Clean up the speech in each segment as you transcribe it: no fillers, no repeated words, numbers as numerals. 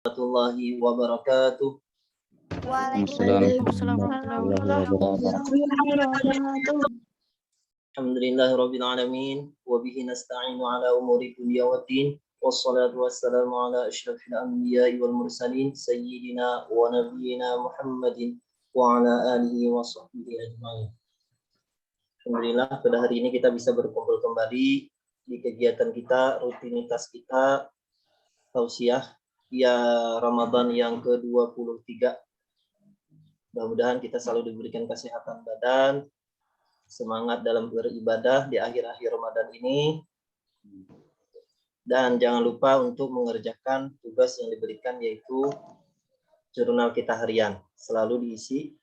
warahmatullahi wabarakatuh. Waalaikumsalam warahmatullahi wabarakatuh. Alhamdulillahirabbil alamin wa bihi nasta'inu ala umuri dunya waddin. Wassalatu wassalamu ala asyrafil anbiya'i wal mursalin sayyidina wa nabiyyina Muhammadin wa ala alihi wa sahbihi ajma'in. Alhamdulillah pada hari ini kita bisa berkumpul kembali di kegiatan kita, rutinitas kita tausiah ya Ramadan yang ke-23. Mudah-mudahan kita selalu diberikan kesehatan badan, semangat dalam beribadah di akhir-akhir Ramadan ini. Dan jangan lupa untuk mengerjakan tugas yang diberikan, yaitu jurnal kita harian. Selalu diisi.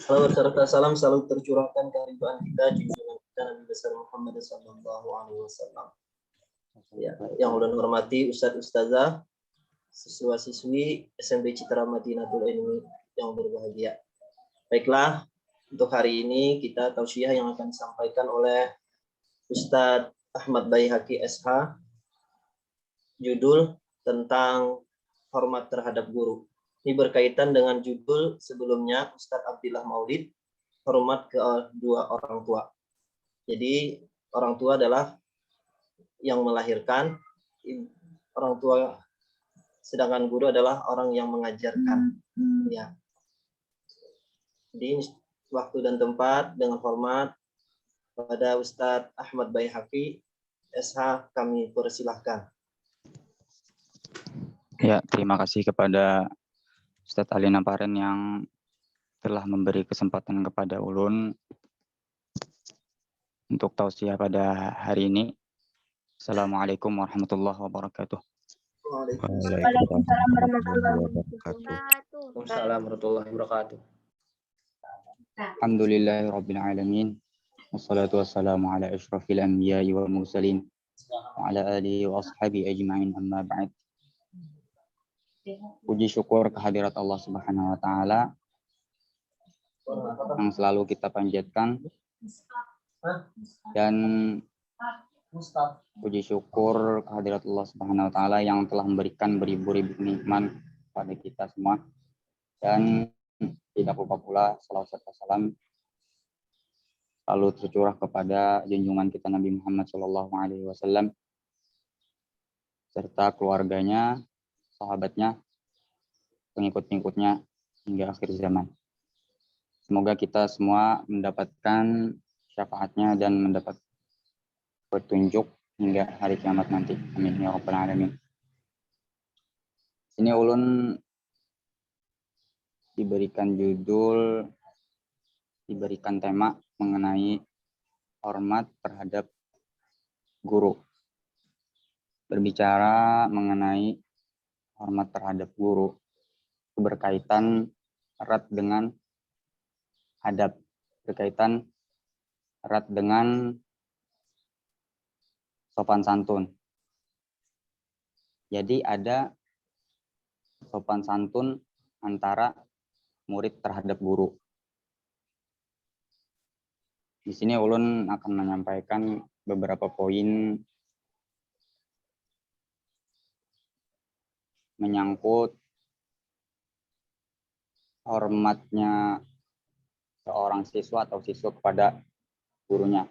Salawat serta salam selalu tercurahkan kehadiran kita junjungan kita Nabi besar Muhammad sallallahu alaihi wasallam. Ya, yang ulun hormati Ustadz Ustazah, siswa-siswi SMP Citra Madinatul Ilmi yang berbahagia. Baiklah, untuk hari ini kita tausiah yang akan disampaikan oleh Ustadz Ahmad Baihaqi SH, judul tentang hormat terhadap guru. Ini berkaitan dengan judul sebelumnya Ustadz Abdillah Maulid, hormat ke dua orang tua. Jadi orang tua adalah yang melahirkan, orang tua, sedangkan guru adalah orang yang mengajarkan. Ya. Jadi waktu dan tempat dengan hormat pada Ustadz Ahmad Baihaqi SH kami persilahkan. Ya, terima kasih kepada Ustadz Ali Naparen yang telah memberi kesempatan kepada ulun untuk tausiah pada hari ini. Assalamualaikum warahmatullahi wabarakatuh. Waalaikumsalam warahmatullahi wabarakatuh. Waalaikumsalam warahmatullahi wabarakatuh. Alhamdulillahirabbil alamin. Wassalatu wassalamu ala asyrafil anbiya'i wal mursalin wa ala alihi wa ashabihi ajma'in, amma ba'd. Puji syukur kehadirat Allah Subhanahu wa taala yang selalu kita panjatkan, dan puji syukur kehadirat Allah Subhanahu wa taala yang telah memberikan beribu-ribu nikmat pada kita semua, dan tidak lupa pula salawat serta salam lalu tercurah kepada junjungan kita Nabi Muhammad SAW serta keluarganya, sahabatnya, pengikut-pengikutnya hingga akhir zaman. Semoga kita semua mendapatkan syafaatnya dan mendapat petunjuk hingga hari kiamat nanti. Amin ya rabbal alamin. Ini ulun diberikan judul, diberikan tema mengenai hormat terhadap guru. Berbicara mengenai hormat terhadap guru berkaitan erat dengan adab, berkaitan erat dengan sopan santun. Jadi ada sopan santun antara murid terhadap guru. Di sini ulun akan menyampaikan beberapa poin menyangkut hormatnya seorang siswa atau siswa kepada gurunya.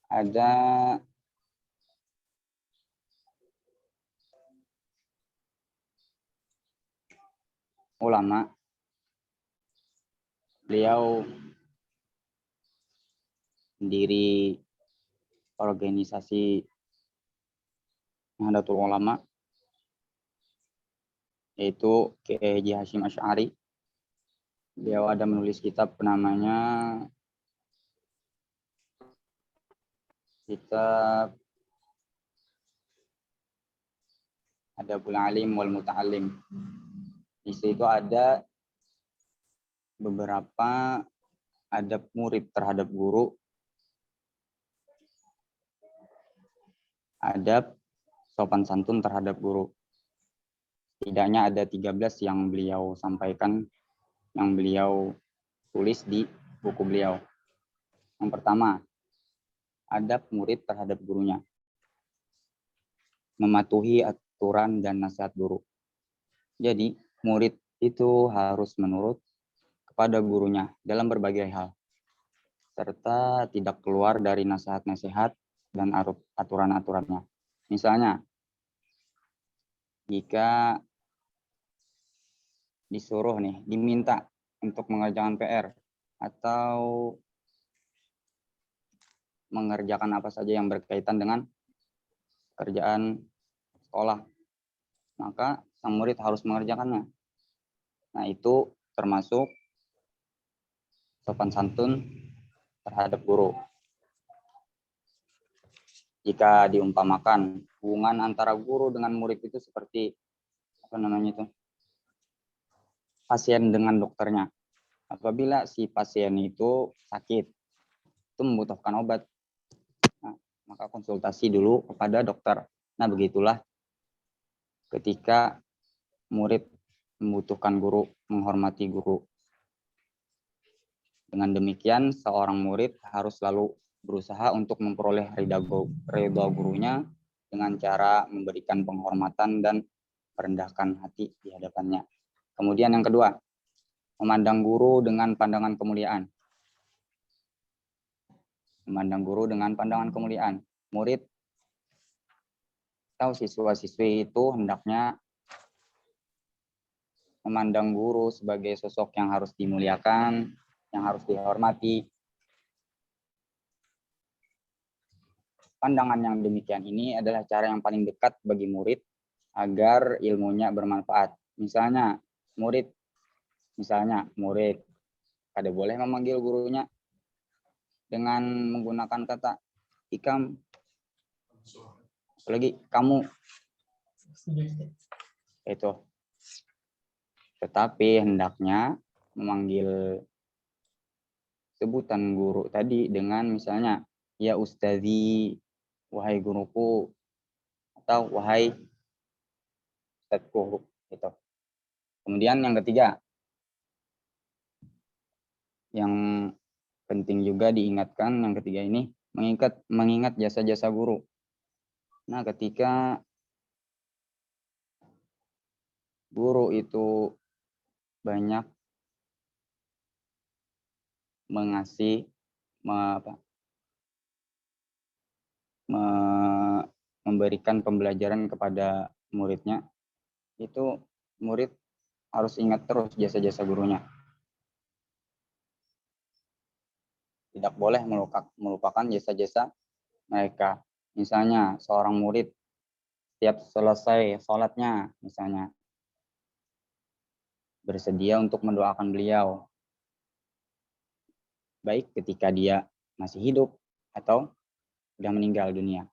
Ada ulama, beliau mendiri organisasi Nahdlatul Ulama, yaitu Kiai Haji Hashim Asy'ari. Beliau ada menulis kitab namanya kitab Adabul Alim wal Muta'allim. Di situ ada beberapa adab murid terhadap guru, adab sopan santun terhadap guru. Setidaknya ada 13 yang beliau sampaikan, yang beliau tulis di buku beliau. Yang pertama, adab murid terhadap gurunya. mematuhi aturan dan nasihat guru. Jadi, murid itu harus menurut kepada gurunya dalam berbagai hal, serta tidak keluar dari nasihat-nasihat dan aturan-aturannya. Misalnya, jika disuruh nih, diminta untuk mengerjakan PR atau mengerjakan apa saja yang berkaitan dengan pekerjaan sekolah, maka sang murid harus mengerjakannya. Nah, itu termasuk sopan santun terhadap guru. Jika diumpamakan hubungan antara guru dengan murid itu seperti pasien dengan dokternya. Apabila si pasien itu sakit, itu membutuhkan obat, nah, maka konsultasi dulu kepada dokter. Nah, begitulah ketika murid membutuhkan guru, menghormati guru. Dengan demikian, seorang murid harus selalu berusaha untuk memperoleh ridha gurunya dengan cara memberikan penghormatan dan merendahkan hati di hadapannya. Kemudian yang kedua, memandang guru dengan pandangan kemuliaan. Memandang guru dengan pandangan kemuliaan. Murid atau siswa-siswi itu hendaknya memandang guru sebagai sosok yang harus dimuliakan, yang harus dihormati. Pandangan yang demikian ini adalah cara yang paling dekat bagi murid agar ilmunya bermanfaat. Misalnya murid kada boleh memanggil gurunya dengan menggunakan kata ikam, apalagi kamu. Itu. Tetapi hendaknya memanggil sebutan guru tadi dengan misalnya ya ustazi, wahai guruku, atau wahai ustadku, gitu. Kemudian yang ketiga, yang penting juga diingatkan, yang ketiga ini mengingat jasa-jasa guru. Nah, ketika guru itu banyak memberikan pembelajaran kepada muridnya, itu murid harus ingat terus jasa-jasa gurunya. Tidak boleh melupakan jasa-jasa mereka. Misalnya seorang murid setiap selesai sholatnya, misalnya bersedia untuk mendoakan beliau, baik ketika dia masih hidup atau sudah meninggal dunia.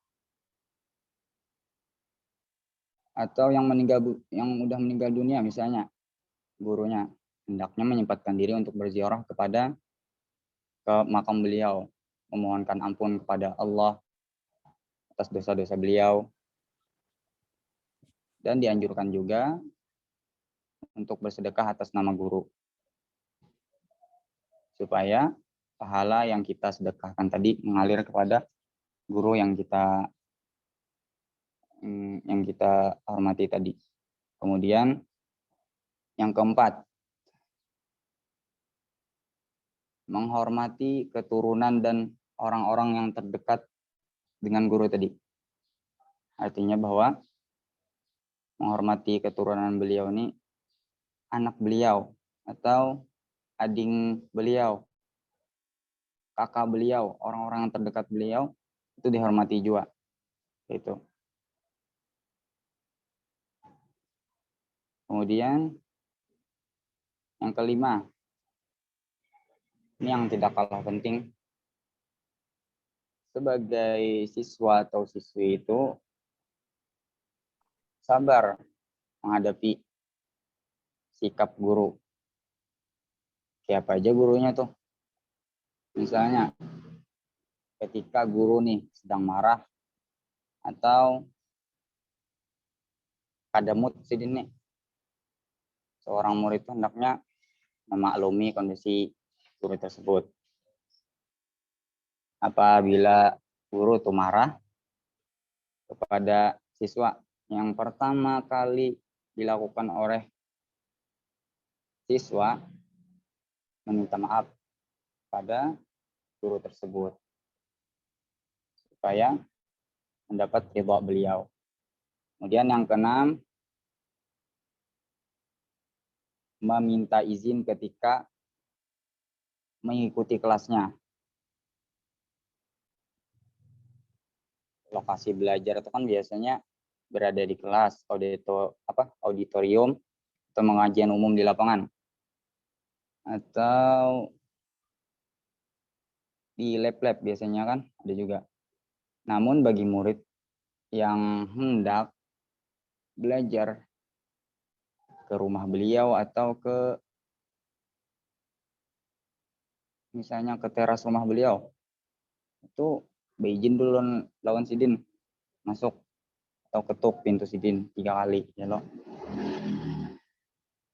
Atau yang udah meninggal dunia, misalnya gurunya hendaknya menyempatkan diri untuk berziarah ke makam beliau, memohonkan ampun kepada Allah atas dosa-dosa beliau. Dan dianjurkan juga untuk bersedekah atas nama guru, supaya pahala yang kita sedekahkan tadi mengalir kepada guru yang kita hormati tadi. Kemudian yang keempat, menghormati keturunan dan orang-orang yang terdekat dengan guru tadi. Artinya bahwa menghormati keturunan beliau ini, anak beliau atau adik beliau, kakak beliau, orang-orang yang terdekat beliau itu dihormati juga. Itu. Kemudian yang kelima, ini yang tidak kalah penting, sebagai siswa atau siswi itu sabar menghadapi sikap guru. Siapa aja gurunya tuh. Misalnya ketika guru nih sedang marah atau ada mood sedih nih, seorang murid itu hendaknya memaklumi kondisi guru tersebut. Apabila guru itu marah kepada siswa. Yang pertama kali dilakukan oleh siswa meminta maaf pada guru tersebut supaya mendapat ridha beliau. Kemudian yang keenam, meminta izin ketika mengikuti kelasnya. Lokasi belajar itu kan biasanya berada di kelas, auditorium, atau pengajian umum di lapangan, atau di lab-lab biasanya kan ada juga. Namun bagi murid yang hendak belajar ke rumah beliau atau ke misalnya ke teras rumah beliau, itu beizin dulu lawan sidin masuk atau ketuk pintu sidin 3 kali ya loh.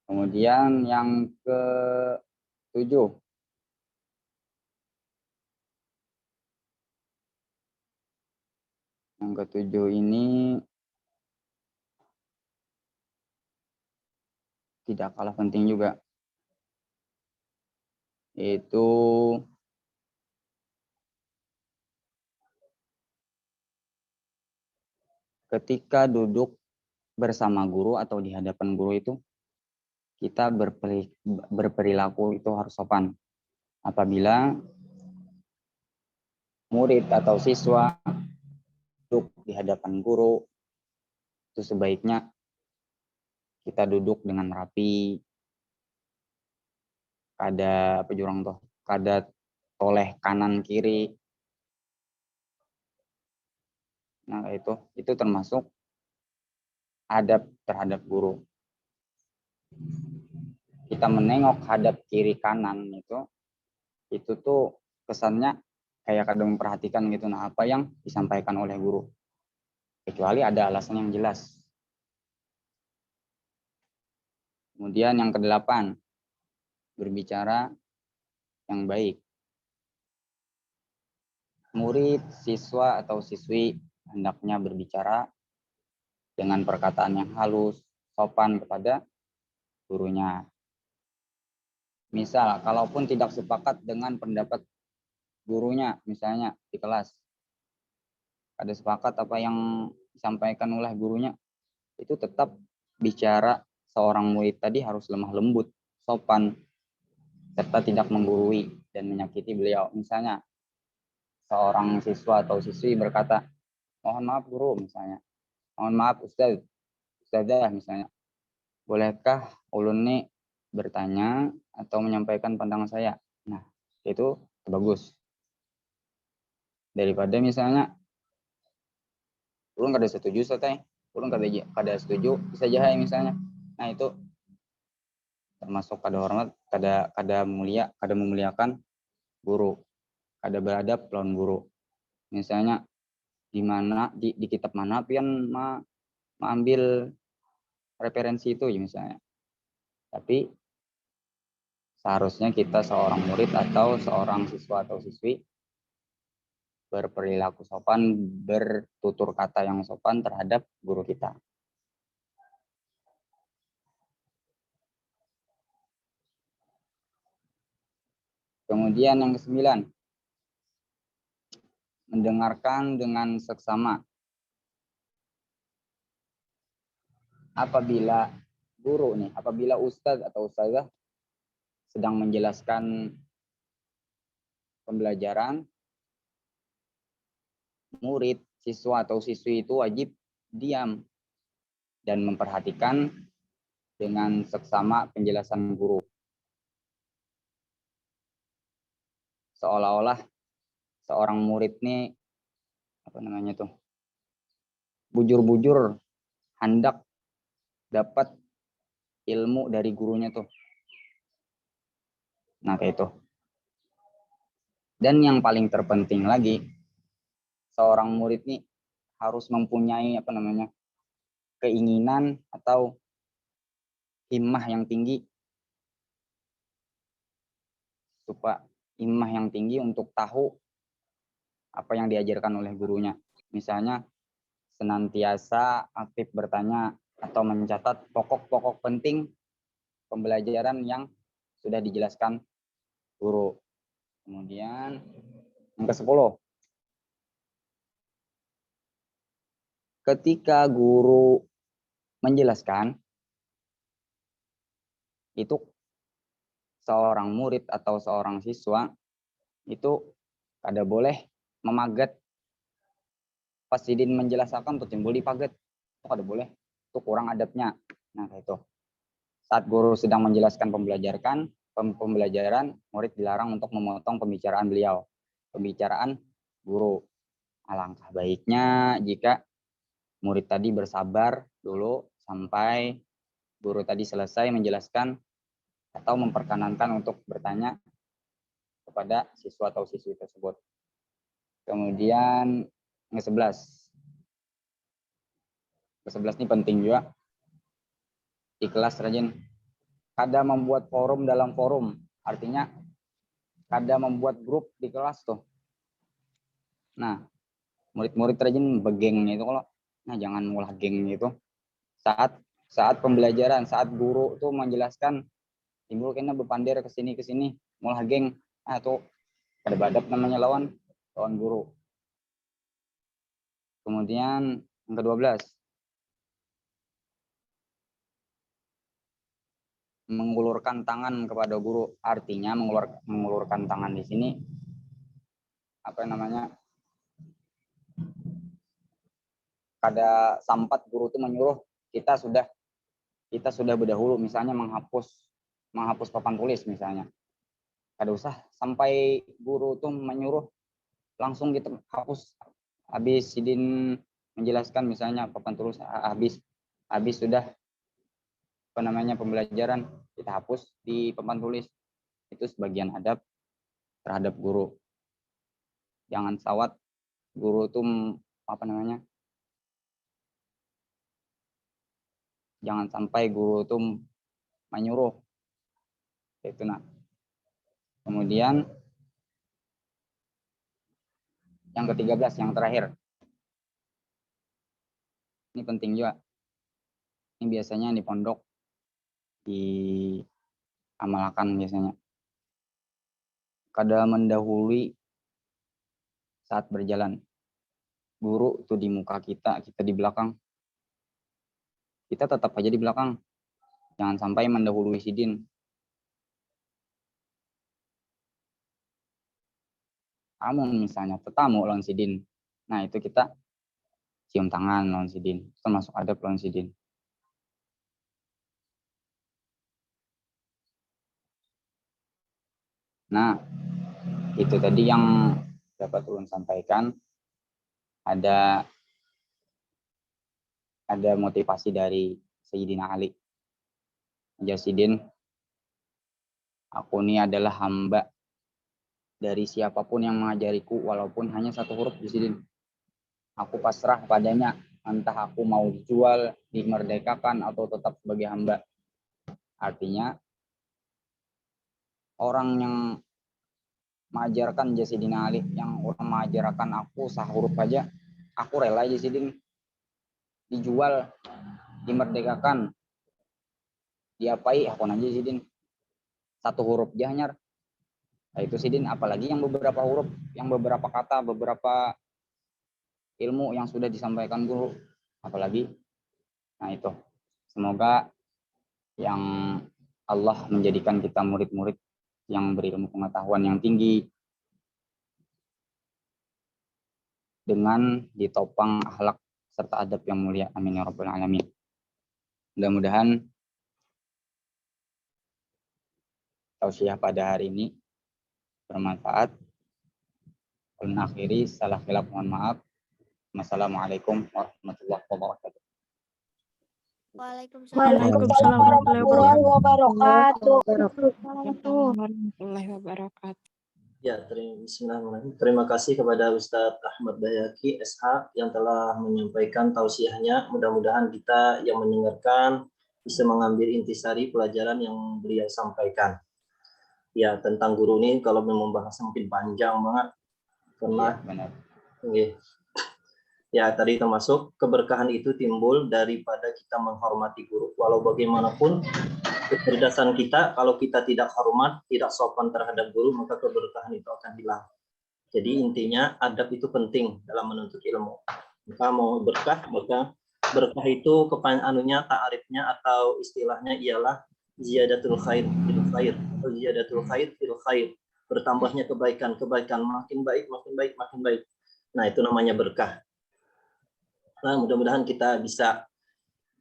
Kemudian yang ke-7, ini tidak kalah penting juga, yaitu ketika duduk bersama guru atau di hadapan guru itu kita berperilaku itu harus sopan. Apabila murid atau siswa duduk di hadapan guru, itu sebaiknya kita duduk dengan rapi, kada kada toleh kanan kiri. Nah, itu termasuk adab terhadap guru. Kita menengok hadap kiri kanan itu tuh kesannya kayak kadang memperhatikan gitu, nah apa yang disampaikan oleh guru, kecuali ada alasan yang jelas. Kemudian yang ke-8, berbicara yang baik. Murid, siswa atau siswi hendaknya berbicara dengan perkataan yang halus, sopan kepada gurunya. Misal, kalaupun tidak sepakat dengan pendapat gurunya, misalnya di kelas, ada sepakat apa yang disampaikan oleh gurunya, itu tetap bicara seorang murid tadi harus lemah lembut, sopan, serta tidak menggurui dan menyakiti beliau. Misalnya, seorang siswa atau siswi berkata, mohon maaf guru misalnya, mohon maaf ustazah misalnya, bolehkah ulun nih bertanya atau menyampaikan pandangan saya. Nah, itu bagus. Daripada misalnya ulun kada setuju satai, ulun kada setuju bisa jahai misalnya. Nah, itu termasuk kada hormat, kada memuliakan guru, kada beradab lawan guru. Misalnya di mana di kitab mana pian mengambil referensi itu ya misalnya. Tapi seharusnya kita seorang murid atau seorang siswa atau siswi berperilaku sopan, bertutur kata yang sopan terhadap guru kita. Kemudian yang ke-9, mendengarkan dengan seksama. Apabila ustadz atau ustazah sedang menjelaskan pembelajaran, murid, siswa atau siswi itu wajib diam dan memperhatikan dengan seksama penjelasan guru. Seolah-olah seorang murid nih bujur-bujur hendak dapat ilmu dari gurunya tuh. Nah, kayak itu. Dan yang paling terpenting lagi, seorang murid nih harus mempunyai keinginan atau himmah yang tinggi, untuk tahu apa yang diajarkan oleh gurunya. Misalnya senantiasa aktif bertanya atau mencatat pokok-pokok penting pembelajaran yang sudah dijelaskan guru. Kemudian yang ke-10, ketika guru menjelaskan, itu seorang murid atau seorang siswa itu kada boleh memagat pas sidin menjelaskan untuk timbul dipagat. Itu kada boleh. Itu kurang adabnya. Nah, kayak itu. Saat guru sedang menjelaskan pembelajaran, murid dilarang untuk memotong pembicaraan beliau. Pembicaraan guru. Alangkah baiknya jika murid tadi bersabar dulu sampai guru tadi selesai menjelaskan atau memperkenankan untuk bertanya kepada siswa atau siswi tersebut. Kemudian ke-11. Ke-11 ini penting juga. Di kelas rajin kada membuat forum dalam forum. Artinya kada membuat grup di kelas tuh. Nah, murid-murid rajin begeng itu kalau nah jangan mulah geng gitu. Saat pembelajaran, saat guru tuh menjelaskan timbul kena bepandir ke sini mulah geng. Nah, tuh kada badap namanya lawan guru. Kemudian yang ke-12, mengulurkan tangan kepada guru. Artinya mengulurkan tangan di sini kada sampat guru itu menyuruh kita sudah berdahulu misalnya menghapus papan tulis misalnya. Kada usah sampai guru itu menyuruh langsung kita hapus habis sidin menjelaskan misalnya papan tulis habis sudah pembelajaran kita hapus di papan tulis. Itu sebagian adab terhadap guru. Jangan sawat guru itu jangan sampai guru itu menyuruh. Itu nah. Kemudian yang ke-13 yang terakhir. Ini penting juga. Ini biasanya di pondok diamalkan biasanya. Kada mendahului saat berjalan. Guru itu di muka kita di belakang. Kita tetap aja di belakang. Jangan sampai mendahului sidin. Amun misalnya tetamu lawan sidin. Nah, itu kita cium tangan lawan sidin. Termasuk adab lawan sidin. Nah, itu tadi yang dapat ulun sampaikan. Ada motivasi dari Sayyidina Ali. Jasidin, aku ini adalah hamba dari siapapun yang mengajariku walaupun hanya satu huruf Jasidin. Aku pasrah padanya, entah aku mau dijual, dimerdekakan atau tetap sebagai hamba. Artinya orang yang mengajarkan Jasidina Ali, yang orang mengajarkan aku sahuruf aja, aku rela Jasidin dijual, dimerdekakan, diapai aku aja Sidin satu huruf jahnyar. Nah, itu Sidin apalagi yang beberapa huruf, yang beberapa kata, beberapa ilmu yang sudah disampaikan guru, apalagi. Nah, itu semoga yang Allah menjadikan kita murid-murid yang berilmu pengetahuan yang tinggi dengan ditopang akhlak serta adab yang mulia. Amin ya rabbal alamin. Mudah-mudahan tausiah pada hari ini bermanfaat. Ulun akhiri, salah khilaf mohon maaf. Wassalamualaikum warahmatullahi wabarakatuh. Waalaikumsalam warahmatullahi wabarakatuh. Warahmatullahi wabarakatuh. Ya, bismillahirrahmanirrahim. Terima kasih kepada Ustadz Ahmad Bayhaqi SH yang telah menyampaikan tausiahnya. Mudah-mudahan kita yang mendengarkan bisa mengambil intisari pelajaran yang beliau sampaikan. Ya, tentang guru ini kalau memang bahasnya mungkin panjang banget. Karena benar. Ya, tadi termasuk keberkahan itu timbul daripada kita menghormati guru. Walau bagaimanapun kecerdasan kita, kalau kita tidak hormat, tidak sopan terhadap guru, maka keberkahan itu akan hilang. Jadi intinya adab itu penting dalam menuntut ilmu. Maka mau berkah, maka berkah itu anunya, ta'arifnya atau istilahnya ialah ziyadatul khair fil khair atau ziyadatul khair fil khair. Bertambahnya kebaikan, makin baik, makin baik, makin baik. Nah, itu namanya berkah. Nah, mudah-mudahan kita bisa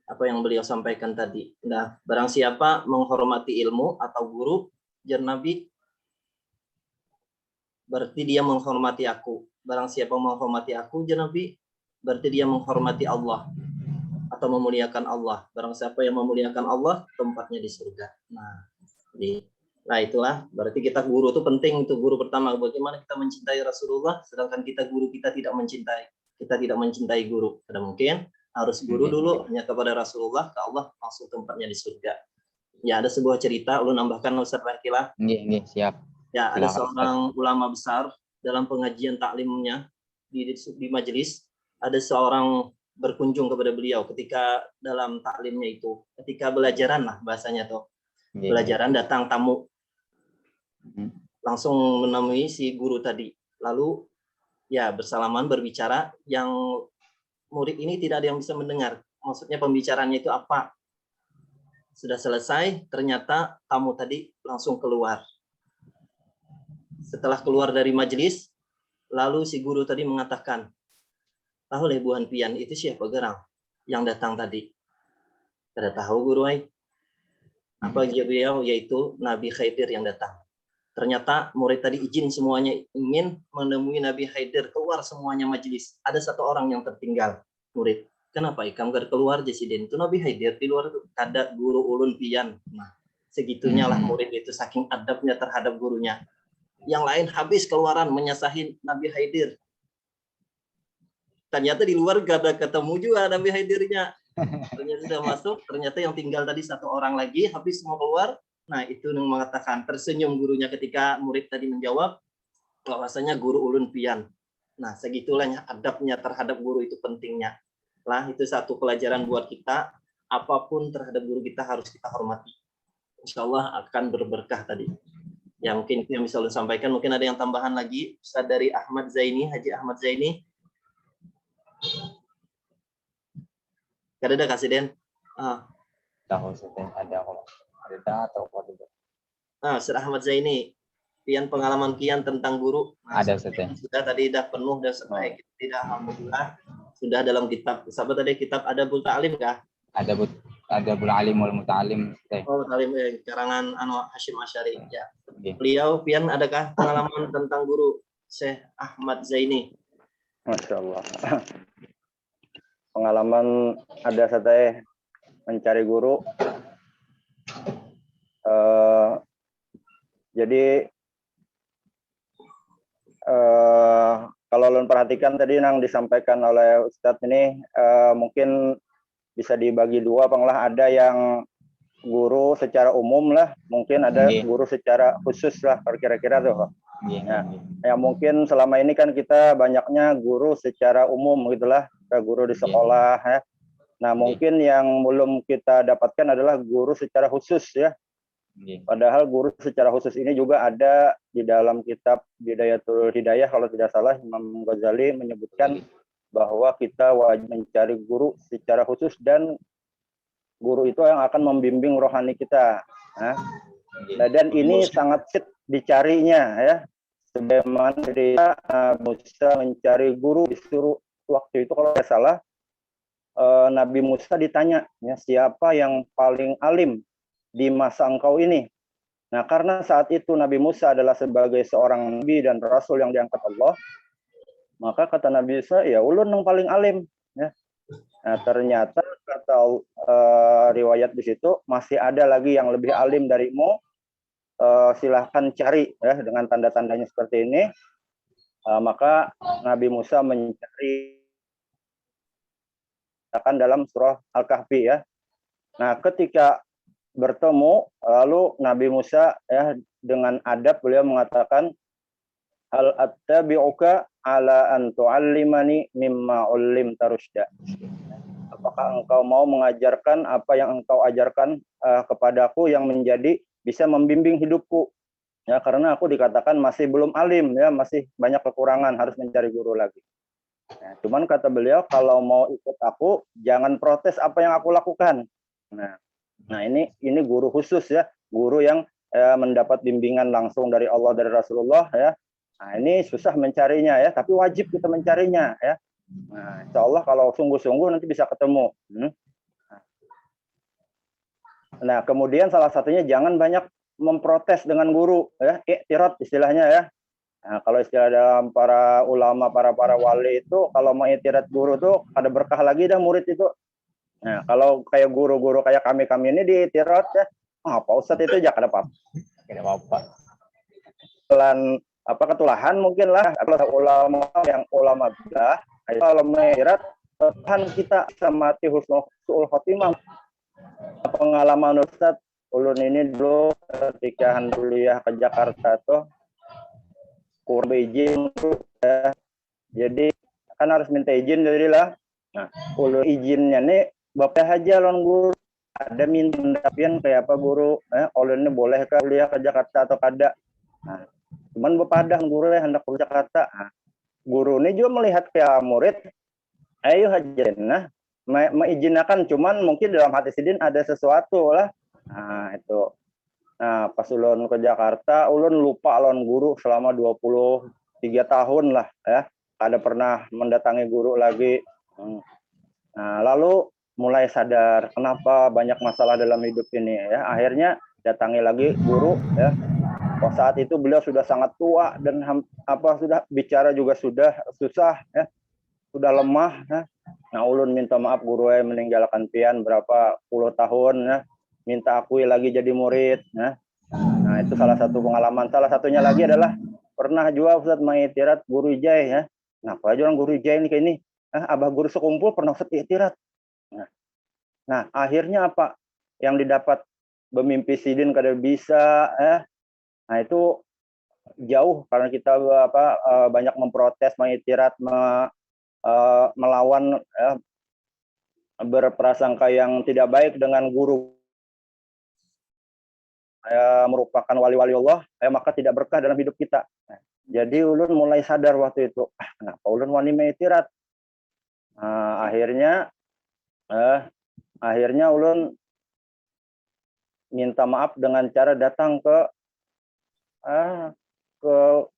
apa yang beliau sampaikan tadi. Nah, barang siapa menghormati ilmu atau guru, jar Nabi, berarti dia menghormati aku. Barang siapa menghormati aku, jar Nabi, berarti dia menghormati Allah atau memuliakan Allah. Barang siapa yang memuliakan Allah, tempatnya di surga. Nah, itulah berarti kita guru itu penting. Itu guru pertama, bagaimana kita mencintai Rasulullah sedangkan kita guru kita tidak mencintai guru. Tidak mungkin, harus guru dulu hanya kepada Rasulullah, ke Allah langsung tempatnya di surga. Ya, ada sebuah cerita, ulun nambahkan Ustaz Rahkilah. Nggih, siap. Ya, ada seorang ulama besar dalam pengajian taklimnya di majelis, ada seorang berkunjung kepada beliau ketika dalam taklimnya itu, ketika belajaran lah bahasanya tuh. Belajaran datang tamu. Langsung menemui si guru tadi. Lalu ya bersalaman berbicara, yang murid ini tidak ada yang bisa mendengar. Maksudnya pembicaraannya itu apa? Sudah selesai, ternyata tamu tadi langsung keluar. Setelah keluar dari majelis, lalu si guru tadi mengatakan, tahu lebuhan pian itu siapa gerang yang datang tadi? Tidak tahu guru ay. Apa beliau? Yaitu Nabi Khidir yang datang. Ternyata murid tadi izin semuanya ingin menemui Nabi Khidir, keluar semuanya majelis. Ada satu orang yang tertinggal, murid. Kenapa ikam gar keluar jesiden? Itu Nabi Khidir di luar itu. Kada guru ulun pian. Nah, segitunya lah murid itu saking adabnya terhadap gurunya. Yang lain habis keluaran menyasahin Nabi Khidir. Ternyata di luar gak ada ketemu juga Nabi Khidirnya. Ternyata sudah masuk, ternyata yang tinggal tadi satu orang lagi, habis mau keluar. Nah, itu yang mengatakan, tersenyum gurunya ketika murid tadi menjawab, bahwasanya guru ulun pian. Nah, segitulahnya adabnya terhadap guru itu pentingnya. Lah, itu satu pelajaran buat kita, apapun terhadap guru kita harus kita hormati. Insya Allah akan berberkah tadi. Ya, mungkin itu yang bisa ulun sampaikan. Mungkin ada yang tambahan lagi, Ustaz dari Ahmad Zaini, Haji Ahmad Zaini. Ada kasih Den? Tahu sudah ada kalau ada atau tidak? Ustaz Ahmad Zaini, pian pengalaman kian tentang guru. Ada sudah. Sudah tadi dah penuh dan sebaik tidak, alhamdulillah sudah dalam kitab. Sahabat tadi kitab Adabul Ta'lim kah? Adabul Alim wal Muta'alim. Oh, Ta'lim karangan Hashim Asy'ari. Ya. Beliau pian adakah pengalaman tentang guru Syekh Ahmad Zaini? Masya Allah. Pengalaman ada saya mencari guru. Jadi kalau lo perhatikan tadi yang disampaikan oleh Ustadz ini mungkin bisa dibagi dua, penglah ada yang guru secara umum lah, mungkin ada guru secara khusus lah, kira-kira tuh. Nah, yang mungkin selama ini kan kita banyaknya guru secara umum gitulah, guru di sekolah ya. Nah, mungkin yang belum kita dapatkan adalah guru secara khusus ya. Padahal guru secara khusus ini juga ada di dalam kitab Bidayatul Hidayah kalau tidak salah, Imam Ghazali menyebutkan bahwa kita wajib mencari guru secara khusus dan guru itu yang akan membimbing rohani kita. Nah, dan ini sangat sulit dicarinya ya. Sebagaimana dia Musa mencari guru, disuruh waktu itu kalau tidak salah Nabi Musa ditanya ya, siapa yang paling alim di masa engkau ini. Nah, karena saat itu Nabi Musa adalah sebagai seorang nabi dan rasul yang diangkat Allah, maka kata Nabi Musa, ya ulun yang paling alim ya. Nah, ternyata kata riwayat di situ masih ada lagi yang lebih alim darimu. Silahkan cari ya, dengan tanda-tandanya seperti ini. Maka Nabi Musa mencari akan dalam surah Al-Kahfi ya. Nah, ketika bertemu lalu Nabi Musa ya dengan adab beliau mengatakan, hal attabi'uka ala an tu'allimani mimma 'ullimta rusyda. Apakah engkau mau mengajarkan apa yang engkau ajarkan kepadaku yang menjadi bisa membimbing hidupku? Ya, karena aku dikatakan masih belum alim, ya, masih banyak kekurangan, harus mencari guru lagi. Nah, cuman kata beliau, kalau mau ikut aku, jangan protes apa yang aku lakukan. Nah ini guru khusus, ya, guru yang mendapat bimbingan langsung dari Allah, dari Rasulullah, ya. Nah ini susah mencarinya, ya, tapi wajib kita mencarinya, ya. Nah, insya Allah kalau sungguh-sungguh nanti bisa ketemu. Nah, kemudian salah satunya jangan banyak memprotes dengan guru, ya, i'tirad istilahnya, ya. Nah, kalau istilah dalam para ulama, para wali itu, kalau mau i'tirad guru tuh ada berkah lagi dah murid itu. Nah, kalau kayak guru-guru kayak kami ini di'tirad, ya, Pak Ustadz itu jangan apa-apa. Tidak apa-apa. Ketulahan mungkin lah, kalau ulama yang ulama bilah, kalau mengirat Tuhan kita sama mati husnul khotimah. Pengalaman Ustadz, ulun ini dulu ketika kuliah ke Jakarta tuh kurang izin, ya. Jadi kan harus minta izin dari lah. Nah, ulun izinnya nih bapak aja lon guru ada minta pendapian kayak apa guru, ulun ini boleh ke kuliah ke Jakarta atau kada. Nah, cuman bepadah guru hendak ke Jakarta. Nah, guru ini juga melihat kayak murid, ayo hajarna, mengizinkan, cuman mungkin dalam hati sidin ada sesuatu lah. Nah itu. Nah pas ulun ke Jakarta, ulun lupa lawan guru selama 23 tahun lah, ya. Ada pernah mendatangi guru lagi. Nah lalu mulai sadar kenapa banyak masalah dalam hidup ini, ya. Akhirnya datangi lagi guru, ya. Saat itu beliau sudah sangat tua dan sudah bicara juga sudah susah, ya. Sudah lemah, ya. Nah ulun minta maaf guru meninggalkan pian berapa puluh tahun, ya. Minta akui lagi jadi murid, ya. Nah itu salah satu pengalaman. Salah satunya lagi adalah pernah juga Ustadz mengiktirat guru ijai, ya. Nah apa aja orang guru ijai ini kayak ini, abah guru sekumpul pernah Ustadz iktirat. Nah akhirnya apa yang didapat, bermimpi sidin kada bisa, ya. Nah itu jauh karena kita banyak memprotes, mengiktirat, melawan, ya, berprasangka yang tidak baik dengan guru, ya, merupakan wali-wali Allah, ya, maka tidak berkah dalam hidup kita. Nah, jadi ulun mulai sadar waktu itu, kenapa ulun wani mengiktirat. Nah, akhirnya ulun minta maaf dengan cara datang ke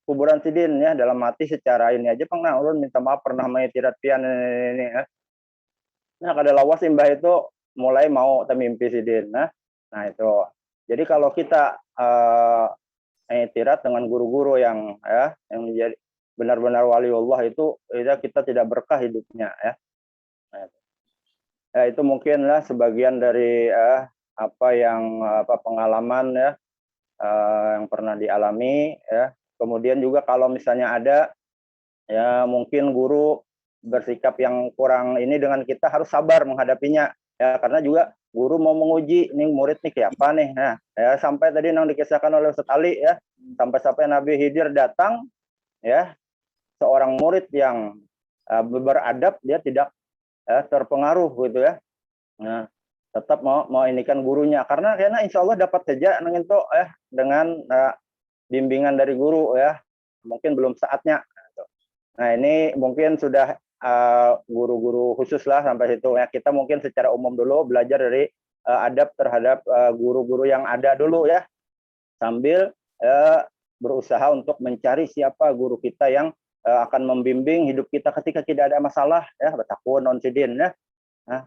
kuburan sidin, ya, dalam hati secara ini aja pernah ulun minta maaf pernah mengiktirat pian ini, ya. Nah kada lawas simbah itu mulai mau temimpi sidin. Nah itu. Jadi kalau kita iktirat dengan guru-guru yang, ya, yang menjadi benar-benar waliullah itu, ya, kita tidak berkah hidupnya, ya. Nah, ya itu mungkinlah sebagian dari pengalaman, ya, yang pernah dialami, ya. Kemudian juga kalau misalnya ada, ya, mungkin guru bersikap yang kurang ini dengan kita, harus sabar menghadapinya, ya, karena juga guru mau menguji nih murid nih kayak apa nih. Nah, ya, sampai tadi yang dikisahkan oleh Ustadz Ali, ya, sampai Nabi Khidir datang, ya, seorang murid yang beradab, dia tidak terpengaruh gitu, ya. Nah, tetap mau inikan gurunya karena insya Allah dapat saja itu, ya, dengan bimbingan dari guru, ya. Mungkin belum saatnya. Nah ini mungkin sudah guru-guru khusus lah sampai situ, ya. Kita mungkin secara umum dulu belajar dari adab terhadap guru-guru yang ada dulu, ya, sambil berusaha untuk mencari siapa guru kita yang akan membimbing hidup kita ketika tidak ada masalah, ya. Betakun non sidin, ya. Nah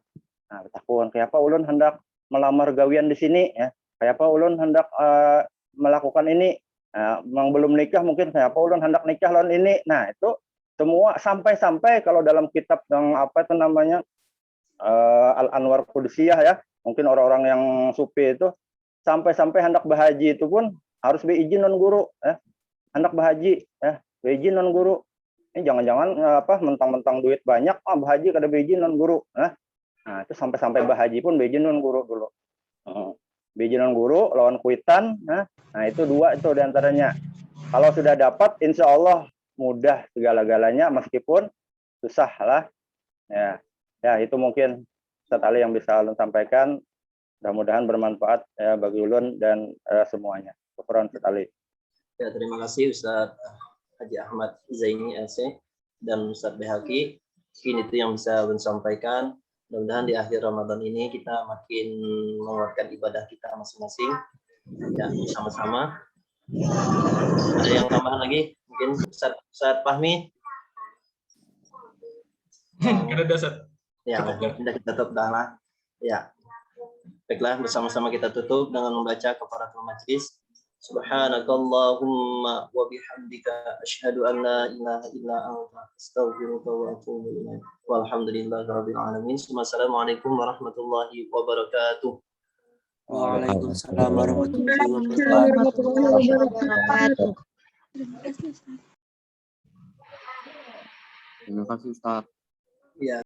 betakun kayak apa ulun hendak melamar gawian di sini, ya, kayak apa ulun hendak melakukan ini, belum nikah mungkin kayak apa ulun hendak nikah lawan ini. Nah itu semua sampai kalau dalam kitab yang Al-Anwar Qudusiyah, ya, mungkin orang-orang yang sufi itu sampai hendak berhaji itu pun harus beizin non guru, ya. Hendak berhaji, ya, beizin non guru. Ini jangan-jangan mentang-mentang duit banyak, berhaji kada beizin non guru. Nah itu sampai berhaji pun beizin non guru dulu. Beizin non guru lawan kuitan, nah itu dua itu diantaranya. Kalau sudah dapat, insya Allah mudah segala-galanya, meskipun susah lah. Ya itu mungkin Ustaz Ali yang bisa ulun sampaikan. Mudah-mudahan bermanfaat ya bagi ulun dan semuanya. Syukran Ustaz Ali. Ya, terima kasih Ustaz Haji Ahmad Zaini LC dan Ustaz Behaki. Mungkin itu yang bisa ulun sampaikan. Mudah-mudahan di akhir Ramadan ini kita makin menguatkan ibadah kita masing-masing. Ya, sama-sama. Ada yang tambahan lagi? Mungkin Ustaz Fahmi? Ada dasar. Ya, kita tutup dah lah. Ya. Baiklah, bersama-sama kita tutup dengan membaca kafaratul majlis. Subhanakallahumma wa bihamdika asyhadu an la ilaha illa anta astaghfiruka wa atubu ilaik. Walhamdulillahirabbil alamin. Wassalamualaikum warahmatullahi wabarakatuh. Waalaikumsalam warahmatullahi wabarakatuh. Terima kasih Ustaz. Ya.